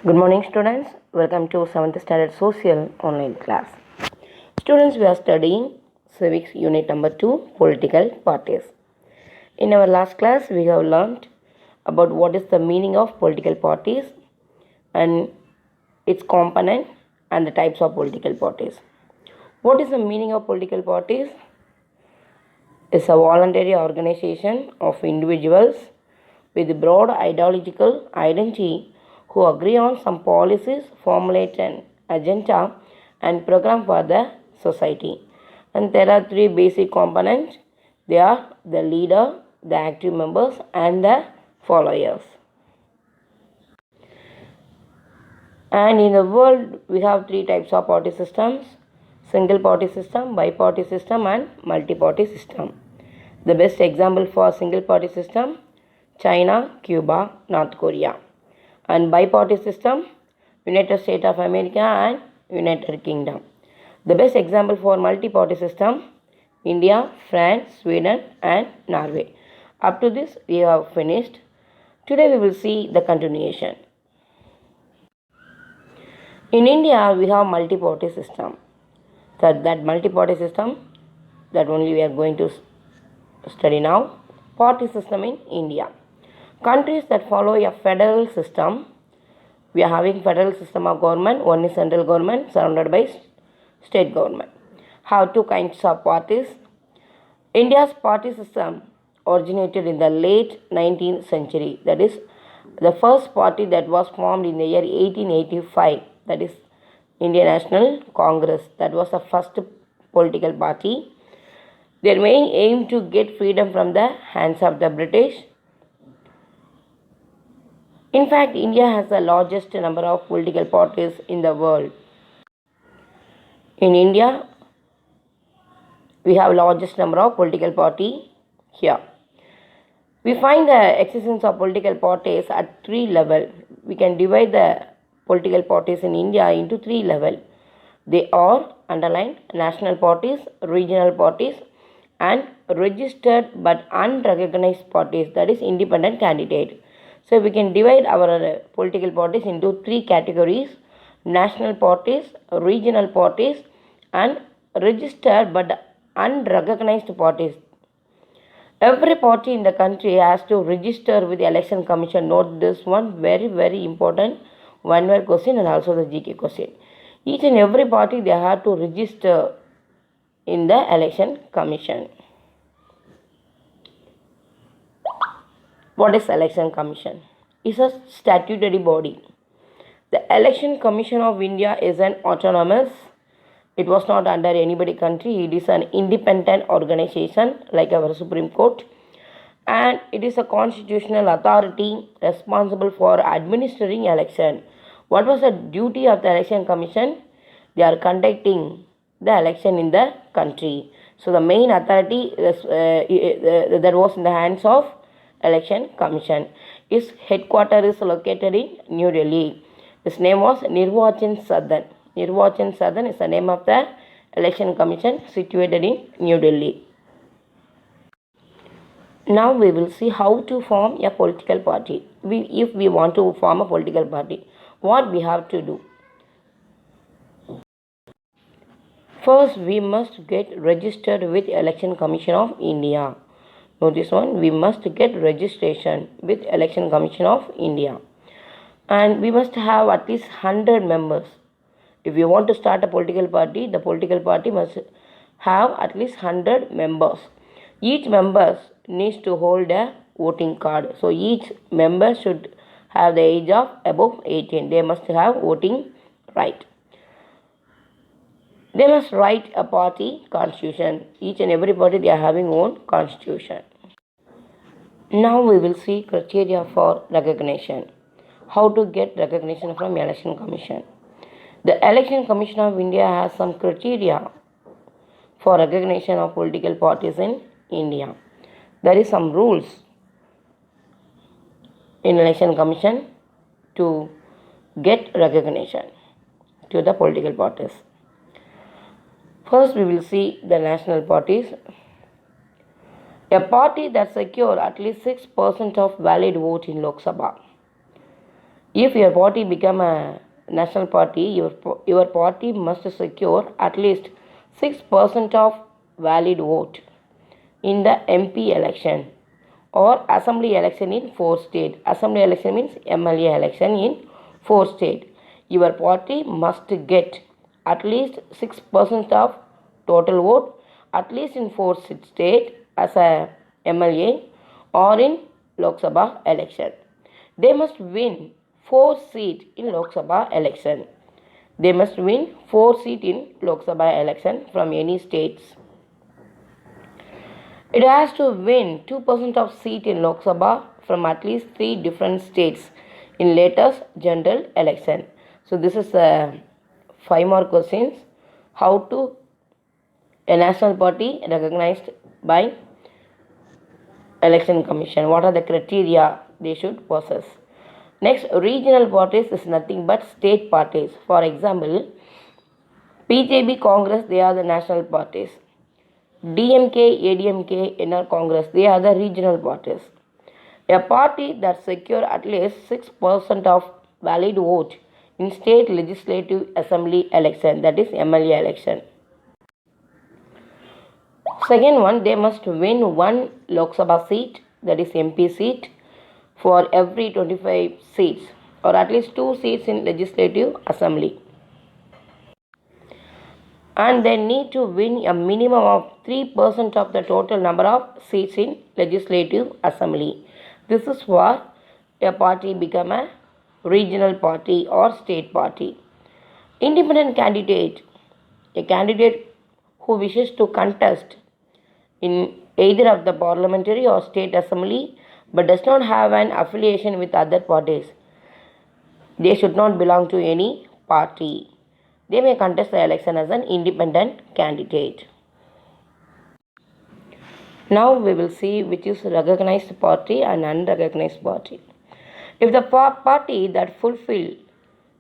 Good morning, students. Welcome to 7th Standard Social online class. Students, we are studying Civics Unit number 2, Political Parties. In our last class, we have learned about what is the meaning of political parties and its component and the types of political parties. What is the meaning of political parties? It's a voluntary organization of individuals with broad ideological identity who agree on some policies, formulate an agenda and program for the society. And there are three basic components. They are the leader, the active members and the followers. And in the world, we have three types of party systems: single party system, bi-party system and multi-party system. The best example for single party system: China, Cuba, North Korea. And bi-party system: United States of America and United Kingdom. The best example for multi-party system: India, France, Sweden and Norway. Up to this we have finished. Today we will see the continuation. In India we have multi-party system. That multi-party system that only we are going to study now. Party system in India. Countries that follow a federal system, we are having federal system of government. One is central government surrounded by state government. Have two kinds of parties. India's party system originated in the late 19th century. That is, the first party that was formed in the year 1885. That is Indian National Congress. That was the first political party. Their main aim to get freedom from the hands of the British. In fact, India has the largest number of political parties in the world. In India, we have largest number of political party here. We find the existence of political parties at three levels. We can divide the political parties in India into three levels. They are underlined: national parties, regional parties, and registered but unrecognized parties, that is independent candidate. So we can divide our political parties into three categories: national parties, regional parties, and registered but unrecognized parties. Every party in the country has to register with the Election Commission. Note this one, very important one word question and also the GK question. Each and every party they have to register in the Election Commission. What is Election Commission? It's a statutory body. The Election Commission of India is an autonomous. It was not under anybody country. It is an independent organization like our Supreme Court. And it is a constitutional authority responsible for administering election. What was the duty of the Election Commission? They are conducting the election in the country. So the main authority that was in the hands of Election Commission. Its headquarters is located in New Delhi. Its name was Nirvachan Sadan. Nirvachan Sadan is the name of the Election Commission situated in New Delhi. Now we will see how to form a political party. If we want to form a political party, what we have to do? First, we must get registered with Election Commission of India. Note this one, we must get registration with Election Commission of India. And we must have at least 100 members. If you want to start a political party, the political party must have at least 100 members. Each member needs to hold a voting card. So each member should have the age of above 18. They must have voting right. They must write a party constitution. Each and every party they are having own constitution. Now we will see criteria for recognition. How to get recognition from Election Commission. The Election Commission of India has some criteria for recognition of political parties in India. There is some rules in Election Commission to get recognition to the political parties. First we will see the national parties. A party that secures at least 6% of valid vote in Lok Sabha. If your party become a national party, your party must secure at least 6% of valid vote in the MP election or assembly election in 4 states. Assembly election means MLA election in 4 states. Your party must get at least 6% of total vote at least in 4 states as a MLA or in Lok Sabha election. They must win 4 seats in Lok Sabha election. They must win 4 seats in Lok Sabha election from any states. It has to win 2% of seat in Lok Sabha from at least 3 different states in latest general election. So this is 5 more questions. How to a national party recognized by election commission? What are the criteria they should possess? Next, regional parties is nothing but state parties. For example, BJP, Congress, they are the national parties. DMK, ADMK, NR Congress, they are the regional parties. A party that secure at least 6% of valid vote in state legislative assembly election, that is MLA election. Second one, they must win one Lok Sabha seat, that is MP seat, for every 25 seats or at least 2 seats in legislative assembly. And they need to win a minimum of 3% of the total number of seats in legislative assembly. This is for a party become a regional party or state party. Independent candidate, a candidate who wishes to contest in either of the parliamentary or state assembly but does not have an affiliation with other parties. They should not belong to any party. They may contest the election as an independent candidate. Now we will see which is recognized party and unrecognized party. If the party that fulfill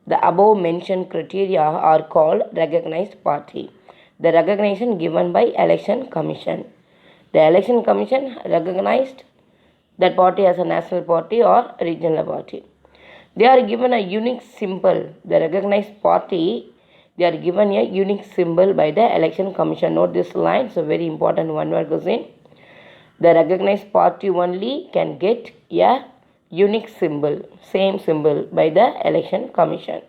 the above mentioned criteria are called recognized party. The recognition given by election commission. The election commission recognized that party as a national party or regional party. They are given a unique symbol. The recognized party, they are given a unique symbol by the election commission. Note this line, it's a very important one word question. The recognized party only can get a unique symbol, same symbol by the election commission.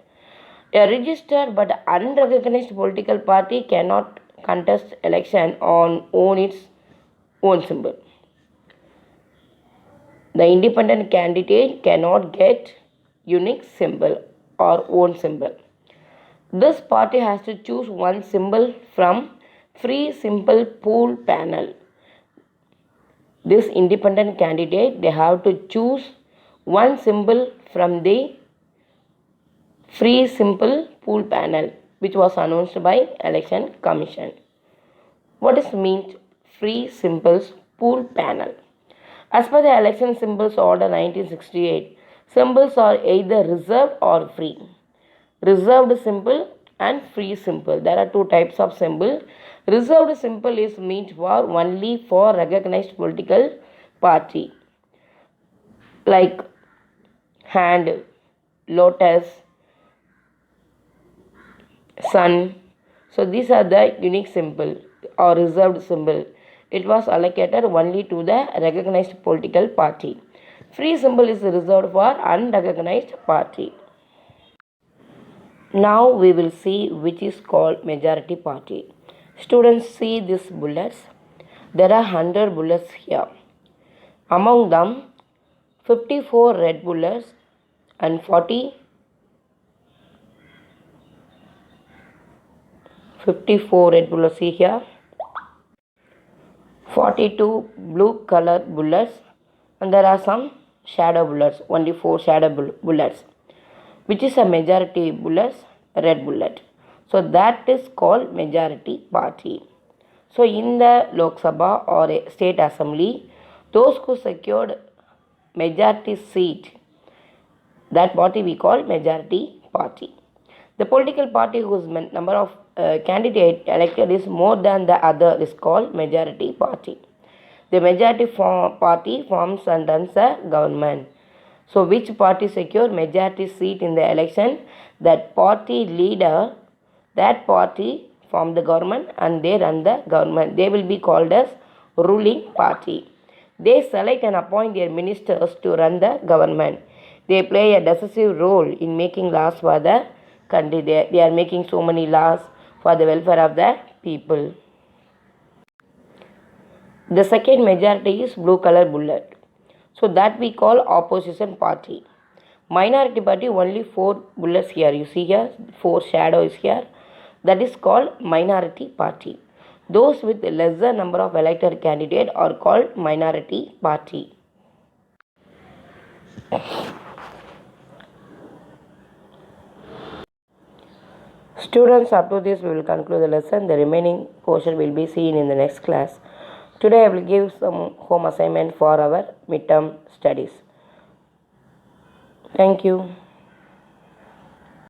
A registered but unrecognized political party cannot contest election on its own symbol. The independent candidate cannot get unique symbol or own symbol. This party has to choose one symbol from free simple pool panel. This independent candidate, they have to choose one symbol from the free simple pool panel which was announced by election commission. What is meant free symbols pool panel? As per the election symbols order 1968, symbols are either reserved or free. Reserved symbol and free symbol. There are two types of symbol. Reserved symbol is meant for only for recognized political party like hand, lotus, sun. So these are the unique symbol or reserved symbol. It was allocated only to the recognized political party. Free symbol is reserved for unrecognized party. Now we will see which is called majority party. Students, see these bullets. There are 100 bullets here. Among them, 54 red bullets and 54 red bullets, see here. 42 blue color bullets, and there are some shadow bullets, only 4 shadow bullets, which is a majority bullets, red bullet. So that is called majority party. So in the Lok Sabha or a state assembly, those who secured majority seat, that party we call majority party. The political party whose number of candidate elected is more than the other is called majority party. The majority party forms and runs a government. So which party secure majority seat in the election? That party leader, that party form the government and they run the government. They will be called as ruling party. They select and appoint their ministers to run the government. They play a decisive role in making laws for the country. They are making so many laws for the welfare of the people. The second majority is blue color bullet. So that we call opposition party. Minority party only 4 bullets here. You see here 4 shadows here. That is called minority party. Those with lesser number of elected candidates are called minority party. Students, up to this we will conclude the lesson. The remaining portion will be seen in the next class. Today I will give some home assignment for our midterm studies. Thank you.